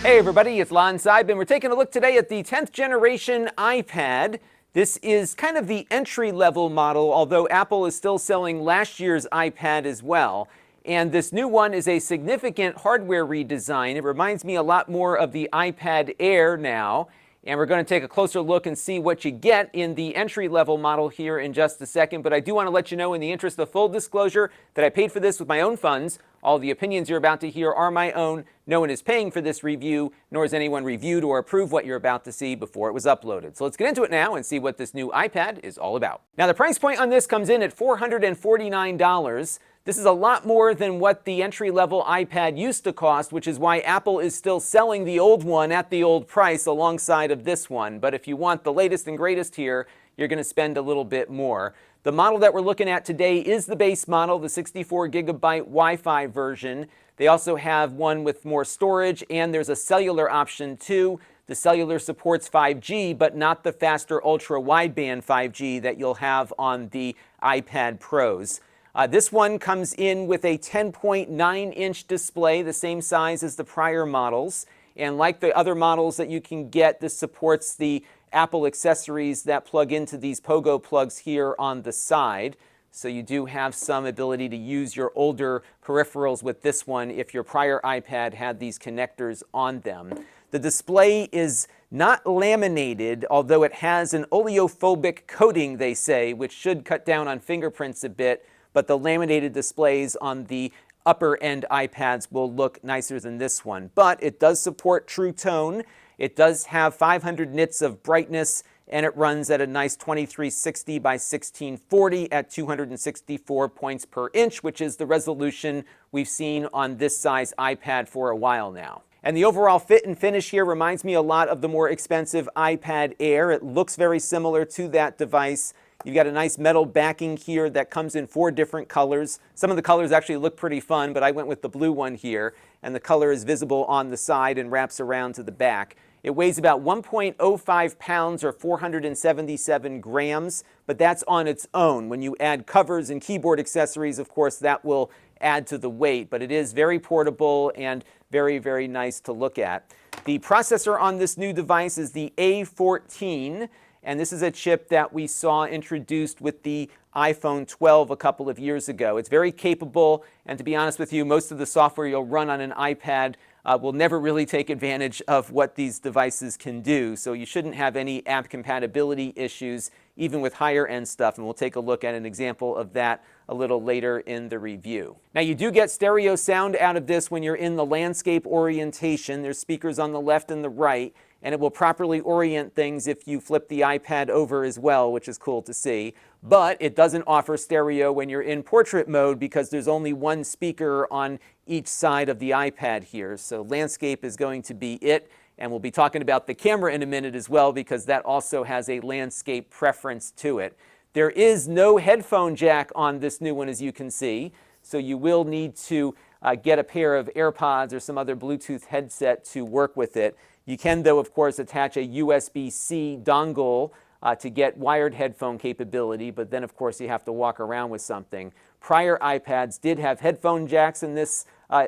Hey everybody, it's Lon.TV, and we're taking a look today at the 10th generation iPad. This is kind of the entry-level model, although Apple is still selling last year's iPad as well. And this new one is a significant hardware redesign. It reminds me a lot more of the iPad Air now. And we're going to take a closer look and see what you get in the entry-level model here in just a second. But I do want to let you know, in the interest of full disclosure, that I paid for this with my own funds. All the opinions you're about to hear are my own. No one is paying for this review, nor has anyone reviewed or approved what you're about to see before it was uploaded. So let's get into it now and see what this new iPad is all about. Now, the price point on this comes in at $449. This is a lot more than what the entry-level iPad used to cost, which is why Apple is still selling the old one at the old price alongside of this one. But if you want the latest and greatest here, you're going to spend a little bit more. The model that we're looking at today is the base model, the 64 gigabyte Wi-Fi version. They also have one with more storage, and there's a cellular option too. The cellular supports 5G, but not the faster ultra-wideband 5G that you'll have on the iPad Pros. This one comes in with a 10.9-inch display, the same size as the prior models. And like the other models that you can get, this supports the Apple accessories that plug into these pogo plugs here on the side. So you do have some ability to use your older peripherals with this one if your prior iPad had these connectors on them. The display is not laminated, although it has an oleophobic coating, they say, which should cut down on fingerprints a bit. But the laminated displays on the upper-end iPads will look nicer than this one. But it does support True Tone. It does have 500 nits of brightness, and it runs at a nice 2360 by 1640 at 264 points per inch, which is the resolution we've seen on this size iPad for a while now. And the overall fit and finish here reminds me a lot of the more expensive iPad Air. It looks very similar to that device. You've got a nice metal backing here that comes in 4 different colors. Some of the colors actually look pretty fun, but I went with the blue one here. And the color is visible on the side and wraps around to the back. It weighs about 1.05 pounds or 477 grams, but that's on its own. When you add covers and keyboard accessories, of course, that will add to the weight. But it is very portable and very, very nice to look at. The processor on this new device is the A14. And this is a chip that we saw introduced with the iPhone 12 a couple of years ago. It's very capable, and to be honest with you, most of the software you'll run on an iPad will never really take advantage of what these devices can do. So you shouldn't have any app compatibility issues, even with higher-end stuff, and we'll take a look at an example of that a little later in the review. Now, you do get stereo sound out of this when you're in the landscape orientation. There's speakers on the left and the right, and it will properly orient things if you flip the iPad over as well, which is cool to see. But it doesn't offer stereo when you're in portrait mode because there's only one speaker on each side of the iPad here. So landscape is going to be it. And we'll be talking about the camera in a minute as well because that also has a landscape preference to it. There is no headphone jack on this new one, as you can see. So you will need to get a pair of AirPods or some other Bluetooth headset to work with it. You can, though, of course, attach a USB-C dongle to get wired headphone capability, but then, of course, you have to walk around with something. Prior iPads did have headphone jacks in this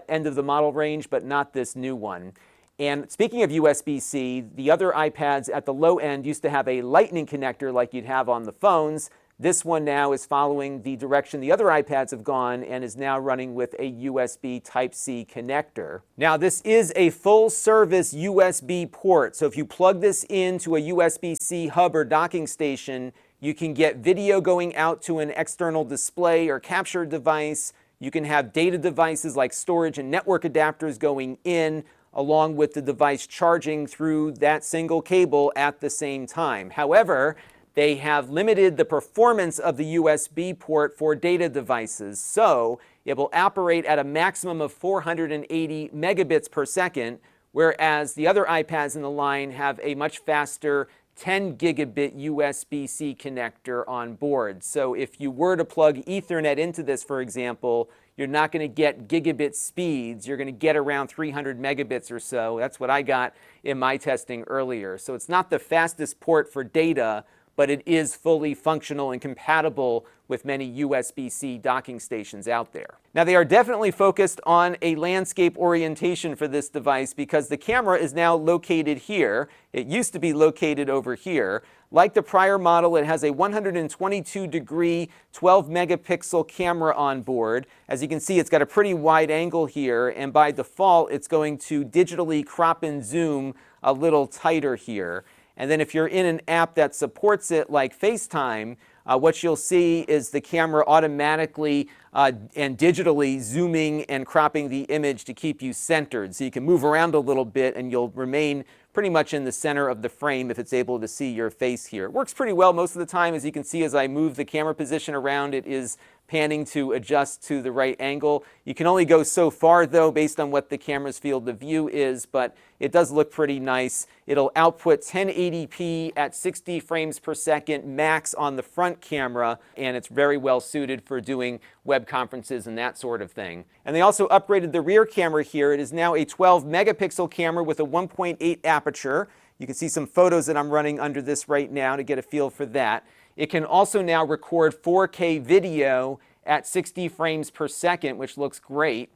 end of the model range, but not this new one. And speaking of USB-C, the other iPads at the low end used to have a lightning connector like you'd have on the phones. This one now is following the direction the other iPads have gone and is now running with a USB Type-C connector. Now, this is a full-service USB port, so if you plug this into a USB-C hub or docking station, you can get video going out to an external display or capture device. You can have data devices like storage and network adapters going in, along with the device charging through that single cable at the same time. However, they have limited the performance of the USB port for data devices, so it will operate at a maximum of 480 megabits per second, whereas the other iPads in the line have a much faster 10 gigabit USB-C connector on board. So if you were to plug Ethernet into this, for example, you're not going to get gigabit speeds. You're going to get around 300 megabits or so. That's what I got in my testing earlier. So it's not the fastest port for data, but it is fully functional and compatible with many USB-C docking stations out there. Now, they are definitely focused on a landscape orientation for this device because the camera is now located here. It used to be located over here. Like the prior model, it has a 122-degree, 12-megapixel camera on board. As you can see, it's got a pretty wide angle here, and by default, it's going to digitally crop and zoom a little tighter here. And then if you're in an app that supports it, like FaceTime, what you'll see is the camera automatically and digitally zooming and cropping the image to keep you centered. So you can move around a little bit and you'll remain pretty much in the center of the frame if it's able to see your face here. It works pretty well most of the time. As you can see, as I move the camera position around, it is panning to adjust to the right angle. You can only go so far, though, based on what the camera's field of view is, but it does look pretty nice. It'll output 1080p at 60 frames per second max on the front camera, and it's very well suited for doing web conferences and that sort of thing. And they also upgraded the rear camera here. It is now a 12-megapixel camera with a 1.8 aperture. You can see some photos that I'm running under this right now to get a feel for that. It can also now record 4K video at 60 frames per second, which looks great.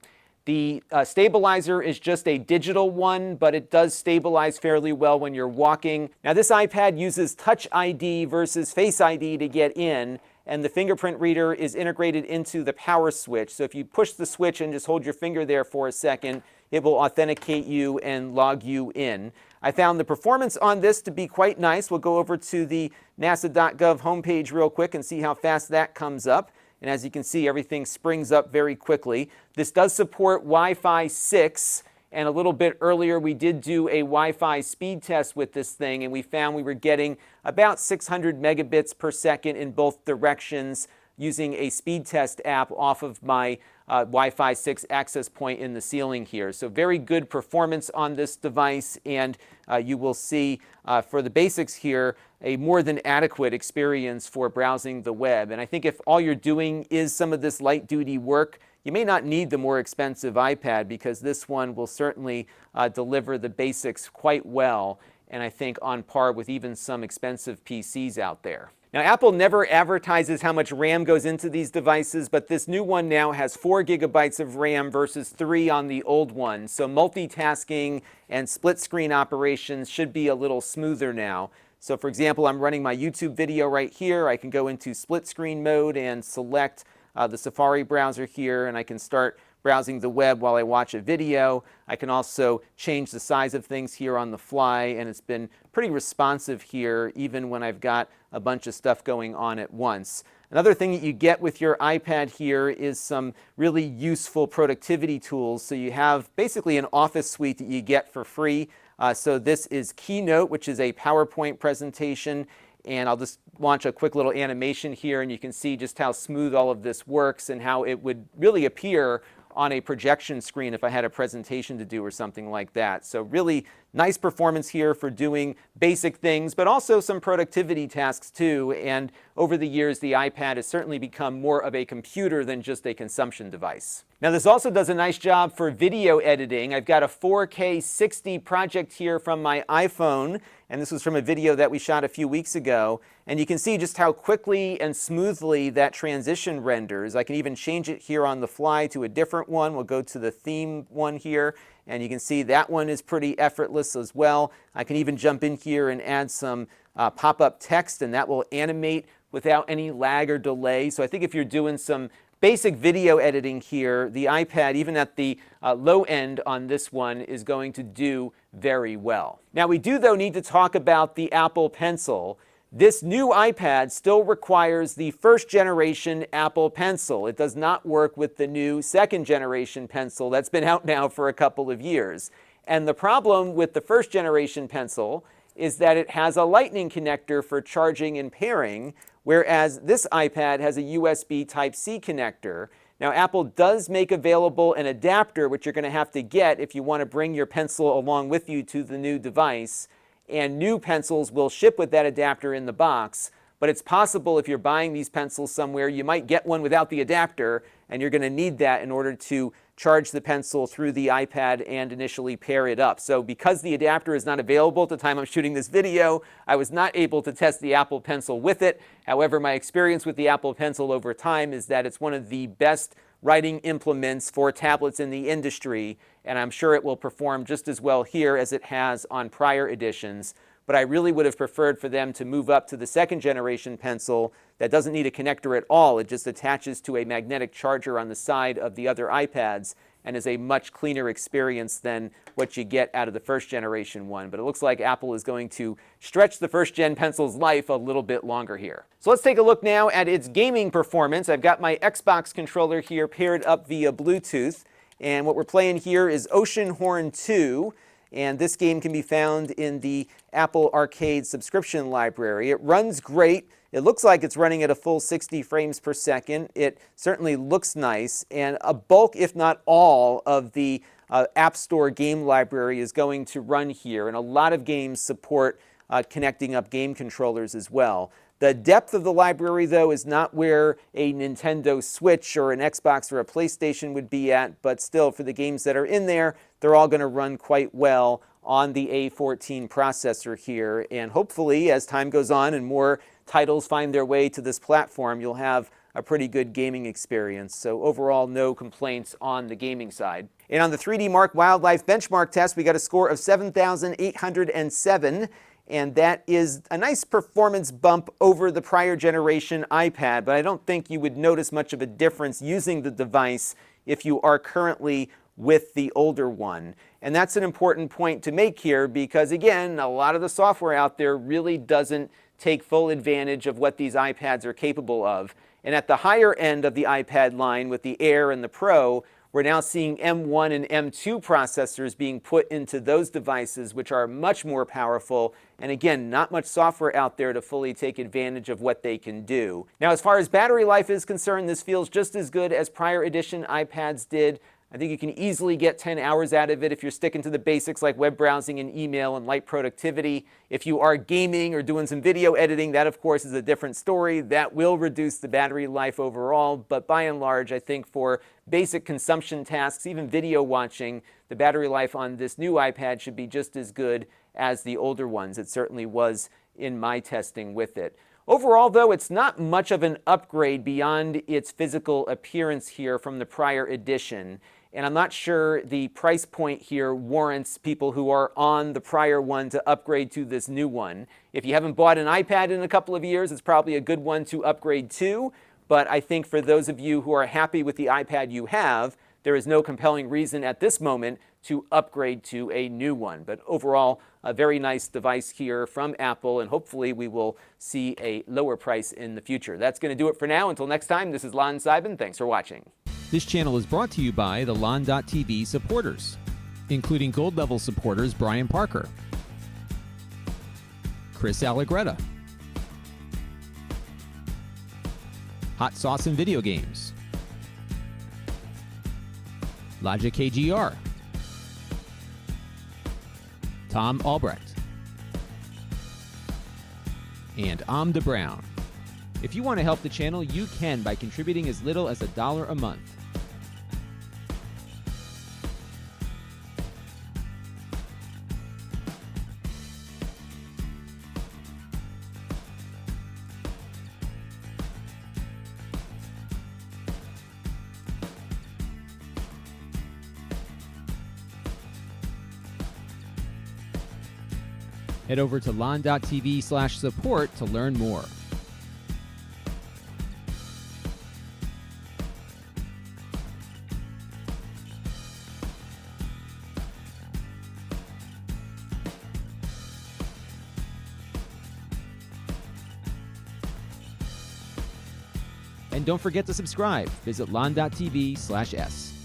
The stabilizer is just a digital one, but it does stabilize fairly well when you're walking. Now, this iPad uses TouchID versus Face ID to get in, and the fingerprint reader is integrated into the power switch. So if you push the switch and just hold your finger there for a second, it will authenticate you and log you in. I found the performance on this to be quite nice. We'll go over to the nasa.gov homepage real quick and see how fast that comes up. And as you can see, everything springs up very quickly. This does support Wi-Fi 6, and a little bit earlier we did do a Wi-Fi speed test with this thing, and we found we were getting about 600 megabits per second in both directions using a speed test app off of my Wi-Fi 6 access point in the ceiling here. So very good performance on this device, and you will see for the basics here a more than adequate experience for browsing the web. And I think if all you're doing is some of this light-duty work, you may not need the more expensive iPad, because this one will certainly deliver the basics quite well, and I think on par with even some expensive PCs out there. Now, Apple never advertises how much RAM goes into these devices, but this new one now has 4 gigabytes of RAM versus 3 on the old one. So multitasking and split screen operations should be a little smoother now. So for example, I'm running my YouTube video right here. I can go into split screen mode and select the Safari browser here, and I can start browsing the web while I watch a video. I can also change the size of things here on the fly, and it's been pretty responsive here even when I've got a bunch of stuff going on at once. Another thing that you get with your iPad here is some really useful productivity tools. So you have basically an office suite that you get for free. So this is Keynote, which is a PowerPoint presentation. And I'll just launch a quick little animation here, and you can see just how smooth all of this works and how it would really appear on a projection screen if I had a presentation to do or something like that. So really nice performance here for doing basic things, but also some productivity tasks too. And over the years, the iPad has certainly become more of a computer than just a consumption device. Now, this also does a nice job for video editing. I've got a 4K 60 project here from my iPhone, and this was from a video that we shot a few weeks ago. And you can see just how quickly and smoothly that transition renders. I can even change it here on the fly to a different one. We'll go to the theme one here, and you can see that one is pretty effortless as well. I can even jump in here and add some pop-up text, and that will animate without any lag or delay. So I think if you're doing some basic video editing here, the iPad, even at the low end on this one, is going to do very well. Now, we do, though, need to talk about the Apple Pencil. This new iPad still requires the first generation Apple Pencil. It does not work with the new second generation Pencil that's been out now for a couple of years. And the problem with the first generation Pencil is that it has a Lightning connector for charging and pairing, whereas this iPad has a USB Type-C connector. Now, Apple does make available an adapter, which you're going to have to get if you want to bring your pencil along with you to the new device. And new pencils will ship with that adapter in the box. But it's possible if you're buying these pencils somewhere, you might get one without the adapter, and you're going to need that in order to charge the pencil through the iPad and initially pair it up. So because the adapter is not available at the time I'm shooting this video, I was not able to test the Apple Pencil with it. However, my experience with the Apple Pencil over time is that it's one of the best writing implements for tablets in the industry, and I'm sure it will perform just as well here as it has on prior editions. But I really would have preferred for them to move up to the second generation pencil that doesn't need a connector at all. It just attaches to a magnetic charger on the side of the other iPads and is a much cleaner experience than what you get out of the first generation one. But it looks like Apple is going to stretch the first gen pencil's life a little bit longer here. So let's take a look now at its gaming performance. I've got my Xbox controller here paired up via Bluetooth, and what we're playing here is Oceanhorn 2. And this game can be found in the Apple Arcade subscription library. It runs great. It looks like it's running at a full 60 frames per second. It certainly looks nice. And a bulk, if not all, of the App Store game library is going to run here. And a lot of games support connecting up game controllers as well. The depth of the library, though, is not where a Nintendo Switch or an Xbox or a PlayStation would be at, but still, for the games that are in there, they're all going to run quite well on the A14 processor here. And hopefully, as time goes on and more titles find their way to this platform, you'll have a pretty good gaming experience. So overall, no complaints on the gaming side. And on the 3D Mark Wildlife benchmark test, we got a score of 7,807. And that is a nice performance bump over the prior generation iPad, but I don't think you would notice much of a difference using the device if you are currently with the older one. And that's an important point to make here because, again, a lot of the software out there really doesn't take full advantage of what these iPads are capable of. And at the higher end of the iPad line with the Air and the Pro, we're now seeing M1 and M2 processors being put into those devices, which are much more powerful. And again, not much software out there to fully take advantage of what they can do. Now, as far as battery life is concerned, this feels just as good as prior edition iPads did. I think you can easily get 10 hours out of it if you're sticking to the basics like web browsing and email and light productivity. If you are gaming or doing some video editing, that of course is a different story. That will reduce the battery life overall, but by and large, I think for basic consumption tasks, even video watching, the battery life on this new iPad should be just as good as the older ones. It certainly was in my testing with it. Overall, though, it's not much of an upgrade beyond its physical appearance here from the prior edition. And I'm not sure the price point here warrants people who are on the prior one to upgrade to this new one. If you haven't bought an iPad in a couple of years, it's probably a good one to upgrade to. But I think for those of you who are happy with the iPad you have, there is no compelling reason at this moment to upgrade to a new one. But overall, a very nice device here from Apple, and hopefully we will see a lower price in the future. That's going to do it for now. Until next time, this is Lon.TV. Thanks for watching. This channel is brought to you by the Lon.TV supporters, including gold level supporters Brian Parker, Chris Allegretta, Hot Sauce and Video Games, Logic KGR, Tom Albrecht, and Amda Brown. If you want to help the channel, you can by contributing as little as $1 a month. Head over to lon.tv/support to learn more. And don't forget to subscribe. Visit lon.tv/s.